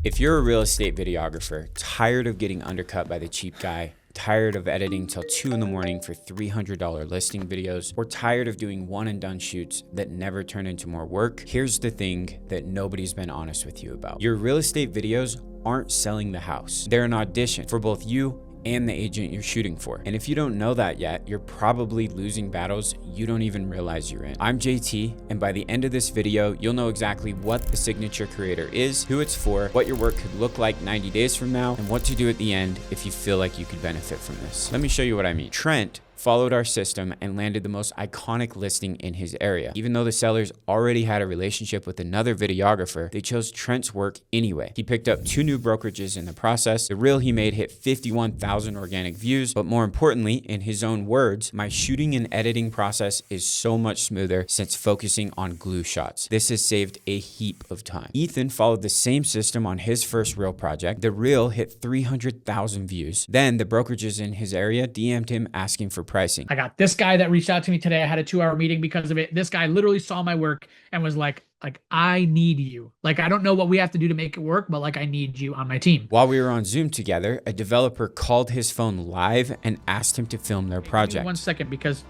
If you're a real estate videographer, tired of getting undercut by the cheap guy, tired of editing till 2 in the morning for $300 listing videos, or tired of doing one and done shoots that never turn into more work, here's the thing that nobody's been honest with you about. Your real estate videos aren't selling the house. They're an audition for both you and the agent you're shooting for. And if you don't know that yet, you're probably losing battles you don't even realize you're in. I'm JT, and by the end of this video, you'll know exactly what the signature creator is, who it's for, what your work could look like 90 days from now, and what to do at the end if you feel like you could benefit from this. Let me show you what I mean. Trent followed our system and landed the most iconic listing in his area. Even though the sellers already had a relationship with another videographer, they chose Trent's work anyway. He picked up 2 new brokerages in the process. The reel he made hit 51,000 organic views, but more importantly, in his own words, my shooting and editing process is so much smoother since focusing on glue shots. This has saved a heap of time. Ethan followed the same system on his first reel project. The reel hit 300,000 views. Then the brokerages in his area DM'd him asking for pricing. I got this guy that reached out to me today. I had a 2-hour meeting because of it. This guy literally saw my work and was like, I need you. Like, I don't know what we have to do to make it work, but like, I need you on my team. While we were on Zoom together, a developer called his phone live and asked him to film their project. Give me 1 second, because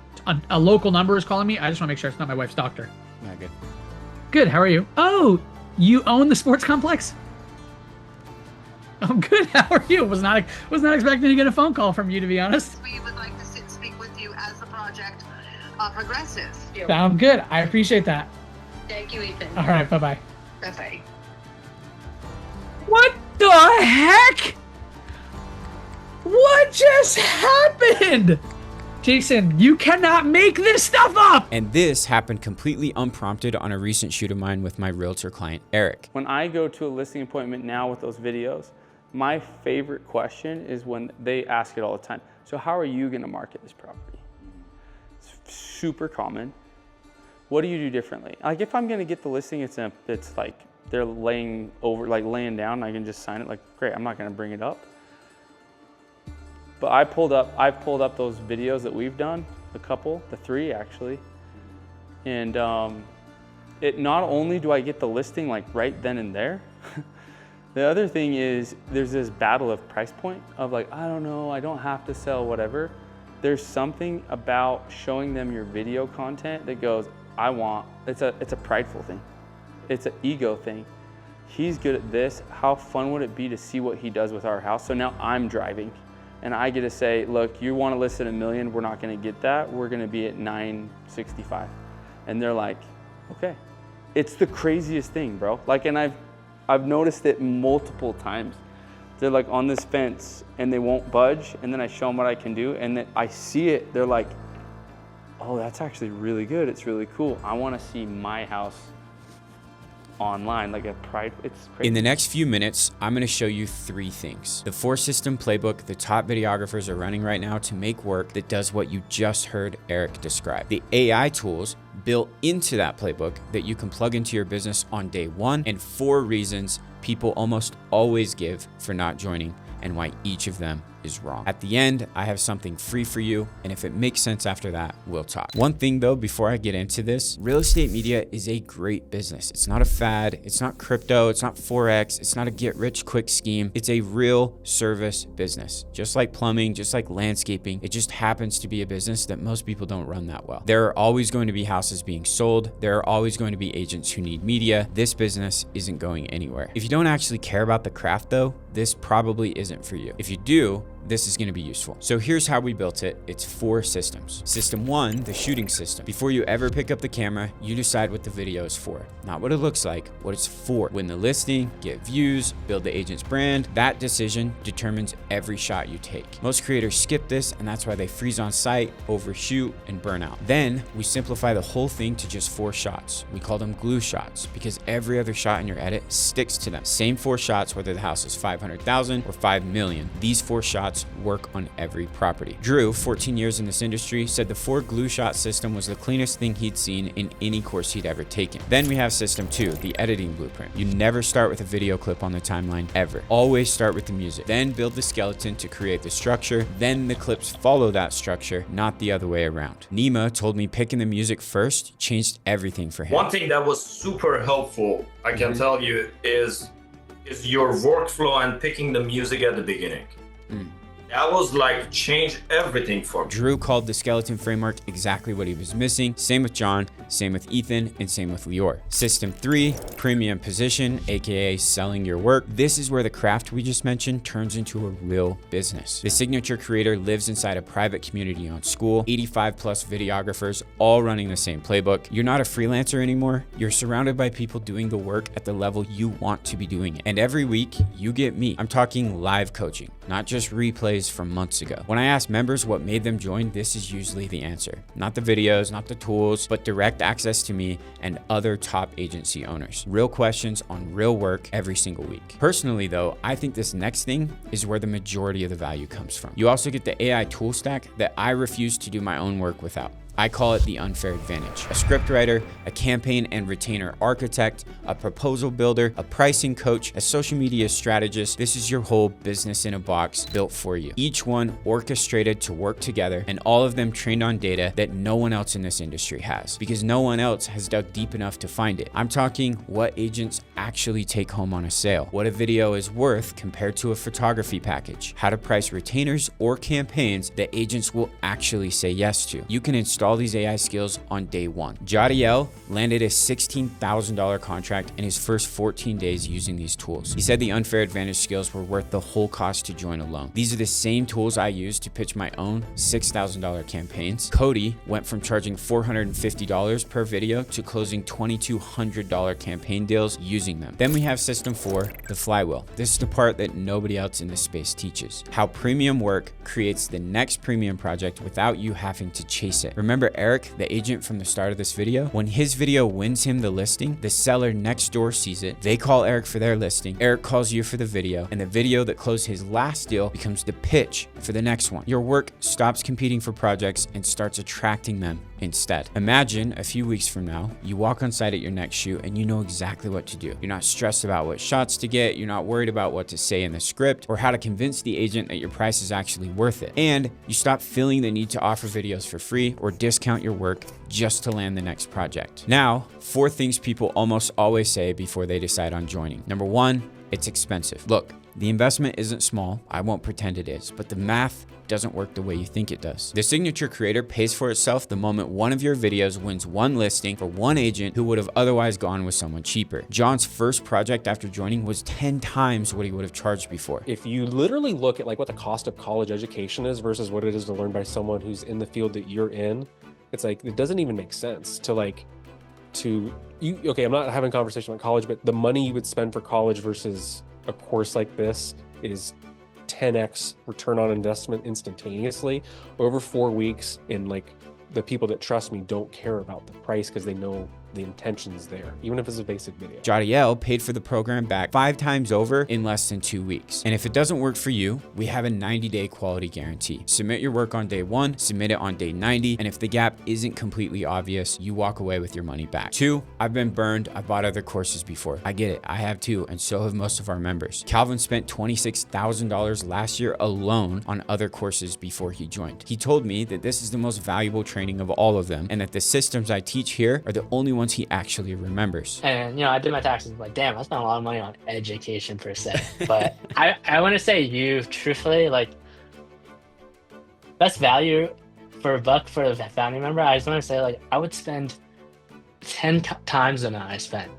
a local number is calling me. I just want to make sure it's not my wife's doctor. Yeah, good. Good. How are you? Oh, you own the sports complex? Oh, good. How are you? Was not expecting to get a phone call from you, to be honest. We would like to sit and speak with you as the project progresses. Sound good. I appreciate that. Thank you, Ethan. All right. Bye-bye. Bye-bye. What the heck? What just happened? Jason, you cannot make this stuff up. And this happened completely unprompted on a recent shoot of mine with my realtor client, Eric. When I go to a listing appointment now with those videos, my favorite question is when they ask it all the time. So how are you going to market this property? It's super common. What do you do differently? Like, if I'm going to get the listing, it's like they're laying down, I can just sign it. Like, great, I'm not going to bring it up. But I've pulled up those videos that we've done, the 3 actually. And it not only do I get the listing like right then and there, the other thing is there's this battle of price point of like, I don't know, I don't have to sell whatever. There's something about showing them your video content that goes, it's a prideful thing. It's an ego thing. He's good at this. How fun would it be to see what he does with our house? So now I'm driving and I get to say, look, you want to list at $1 million, we're not going to get that. We're going to be at 965. And they're like, okay. It's the craziest thing, bro. Like, and I've noticed it multiple times. They're like on this fence and they won't budge. And then I show them what I can do. And then I see it. They're like, oh, that's actually really good. It's really cool. I want to see my house online, like a pride. It's crazy. In the next few minutes, I'm going to show you 3 things. The 4-system playbook the top videographers are running right now to make work that does what you just heard Eric describe. The AI tools built into that playbook that you can plug into your business on day 1, and 4 reasons people almost always give for not joining and why each of them is wrong. At the end, I have something free for you, and if it makes sense after that, we'll talk. One thing though, before I get into this, real estate media is a great business. It's not a fad, it's not crypto, it's not Forex, it's not a get rich quick scheme. It's a real service business. Just like plumbing, just like landscaping, it just happens to be a business that most people don't run that well. There are always going to be houses being sold. There are always going to be agents who need media. This business isn't going anywhere. If you don't actually care about the craft though, this probably isn't for you. If you do, this is going to be useful. So here's how we built it. It's 4 systems. System 1, the shooting system. Before you ever pick up the camera, you decide what the video is for. Not what it looks like, what it's for. Win the listing, get views, build the agent's brand. That decision determines every shot you take. Most creators skip this, and that's why they freeze on site, overshoot, and burn out. Then we simplify the whole thing to just 4 shots. We call them glue shots because every other shot in your edit sticks to them. Same 4 shots, whether the house is 500,000 or 5 million. These 4 shots work on every property. Drew, 14 years in this industry, said the 4 glue shot system was the cleanest thing he'd seen in any course he'd ever taken. Then we have system 2, the editing blueprint. You never start with a video clip on the timeline ever. Always start with the music, then build the skeleton to create the structure, then the clips follow that structure, not the other way around. Nima told me picking the music first changed everything for him. One thing that was super helpful, I can tell you, is is your workflow and picking the music at the beginning. That was like changed everything for me. Drew called the skeleton framework exactly what he was missing. Same with John, same with Ethan, and same with Lior. System 3, premium position, aka selling your work. This is where the craft we just mentioned turns into a real business. The signature creator lives inside a private community on School, 85 plus videographers, all running the same playbook. You're not a freelancer anymore. You're surrounded by people doing the work at the level you want to be doing it. And every week you get me. I'm talking live coaching, not just replays from months ago. When I ask members what made them join, this is usually the answer. Not the videos, not the tools, but direct access to me and other top agency owners. Real questions on real work every single week. Personally though, I think this next thing is where the majority of the value comes from. You also get the AI tool stack that I refuse to do my own work without. I call it the unfair advantage. A script writer, a campaign and retainer architect, a proposal builder, a pricing coach, a social media strategist. This is your whole business in a box built for you. Each one orchestrated to work together, and all of them trained on data that no one else in this industry has, because no one else has dug deep enough to find it. I'm talking what agents actually take home on a sale, what a video is worth compared to a photography package, how to price retainers or campaigns that agents will actually say yes to. You can install these AI skills on day one. Jadiel landed a $16,000 contract in his first 14 days using these tools. He said the unfair advantage skills were worth the whole cost to join alone. These are the same tools I use to pitch my own $6,000 campaigns. Cody went from charging $450 per video to closing $2,200 campaign deals using them. Then we have system 4, the Flywheel. This is the part that nobody else in this space teaches. How premium work creates the next premium project without you having to chase it. Remember Eric, the agent from the start of this video? When his video wins him the listing, the seller next door sees it. They call Eric for their listing. Eric calls you for the video, and the video that closed his last deal becomes the pitch for the next one. Your work stops competing for projects and starts attracting them instead. Imagine a few weeks from now, you walk on site at your next shoot and you know exactly what to do. You're not stressed about what shots to get. You're not worried about what to say in the script or how to convince the agent that your price is actually worth it. And you stop feeling the need to offer videos for free or discount your work just to land the next project. Now, 4 things people almost always say before they decide on joining. Number 1, it's expensive. Look, the investment isn't small. I won't pretend it is, but the math doesn't work the way you think it does. The signature creator pays for itself the moment one of your videos wins one listing for one agent who would have otherwise gone with someone cheaper. John's first project after joining was 10 times what he would have charged before. If you literally look at like what the cost of college education is versus what it is to learn by someone who's in the field that you're in, it's like, it doesn't even make sense to okay, I'm not having a conversation about college, but the money you would spend for college versus a course like this is 10x return on investment instantaneously over 4 weeks. And like, the people that trust me don't care about the price because they know the intention's there, even if it's a basic video. Jadiel paid for the program back 5 times over in less than 2 weeks. And if it doesn't work for you, we have a 90-day quality guarantee. Submit your work on day 1, submit it on day 90, and if the gap isn't completely obvious, you walk away with your money back. 2, I've been burned. I've bought other courses before. I get it. I have too, and so have most of our members. Calvin spent $26,000 last year alone on other courses before he joined. He told me that this is the most valuable training of all of them, and that the systems I teach here are the only ones he actually remembers. And I did my taxes, like, damn, I spent a lot of money on education per se. But I want to say, you truthfully, like, best value for a buck for a family member. I just want to say, like, I would spend 10 times the amount I spent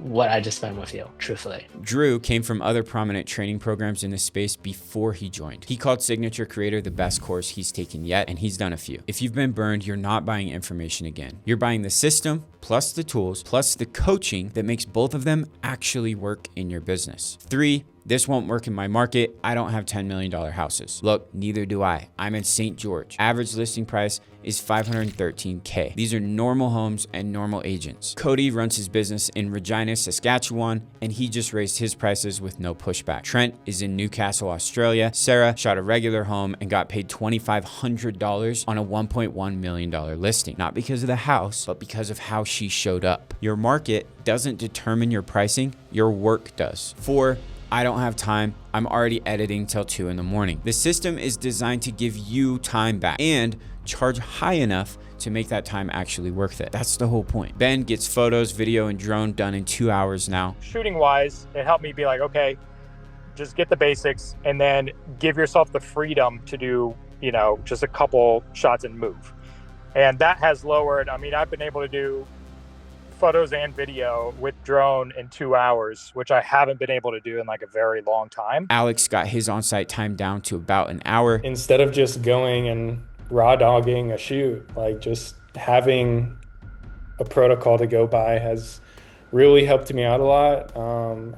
what I just spent with you, truthfully. Drew came from other prominent training programs in this space before he joined. He called Signature Creator the best course he's taken yet, and he's done a few. If you've been burned, you're not buying information again. You're buying the system, plus the tools, plus the coaching that makes both of them actually work in your business. 3, this won't work in my market. I don't have $10 million houses. Look, neither do I. I'm in St. George. Average listing price is $513K. These are normal homes and normal agents. Cody runs his business in Regina, Saskatchewan, and he just raised his prices with no pushback. Trent is in Newcastle, Australia. Sarah shot a regular home and got paid $2,500 on a $1.1 million listing. Not because of the house, but because of how she showed up. Your market doesn't determine your pricing, your work does. 4, I don't have time. I'm already editing till 2 in the morning. The system is designed to give you time back and charge high enough to make that time actually worth it. That's the whole point. Ben gets photos, video, and drone done in 2 hours now. Shooting wise, it helped me be like, okay, just get the basics and then give yourself the freedom to do, you know, just a couple shots and move. And that has lowered, I mean, I've been able to do photos and video with drone in 2 hours, which I haven't been able to do in like a very long time. Alex got his on-site time down to about an hour. Instead of just going and raw dogging a shoot, like just having a protocol to go by has really helped me out a lot.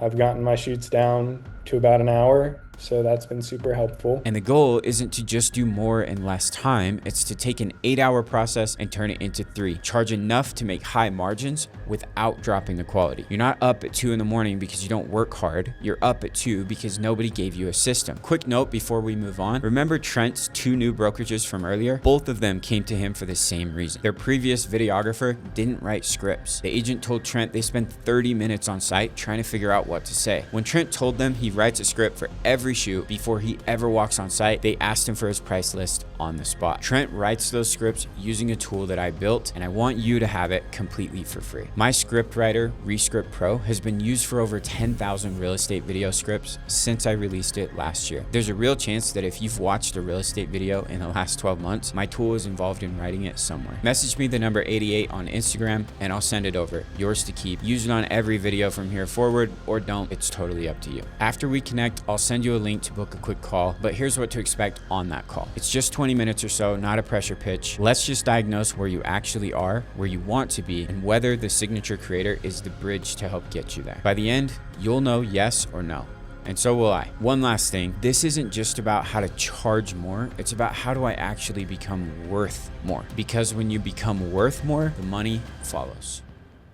I've gotten my shoots down to about an hour, so that's been super helpful. And the goal isn't to just do more in less time, it's to take an 8-hour process and turn it into 3. Charge enough to make high margins without dropping the quality. You're not up at 2 in the morning because you don't work hard. You're up at 2 because nobody gave you a system. Quick note before we move on, remember Trent's 2 new brokerages from earlier? Both of them came to him for the same reason. Their previous videographer didn't write scripts. The agent told Trent they spend 30 minutes on site trying to figure out what to say. When Trent told them he writes a script for every shoot before he ever walks on site, they asked him for his price list on the spot. Trent writes those scripts using a tool that I built, and I want you to have it completely for free. My script writer, ReScript Pro, has been used for over 10,000 real estate video scripts since I released it last year. There's a real chance that if you've watched a real estate video in the last 12 months, my tool is involved in writing it somewhere. Message me the number 88 on Instagram and I'll send it over. Yours to keep. Use it on every video from here forward, or don't. It's totally up to you. After we connect, I'll send you a link to book a quick call, but here's what to expect on that call. It's just 20 minutes or so, not a pressure pitch. Let's just diagnose where you actually are, where you want to be, and whether the signature creator is the bridge to help get you there. By the end, you'll know yes or no. And so will I. One last thing, this isn't just about how to charge more, it's about how do I actually become worth more? Because when you become worth more, the money follows.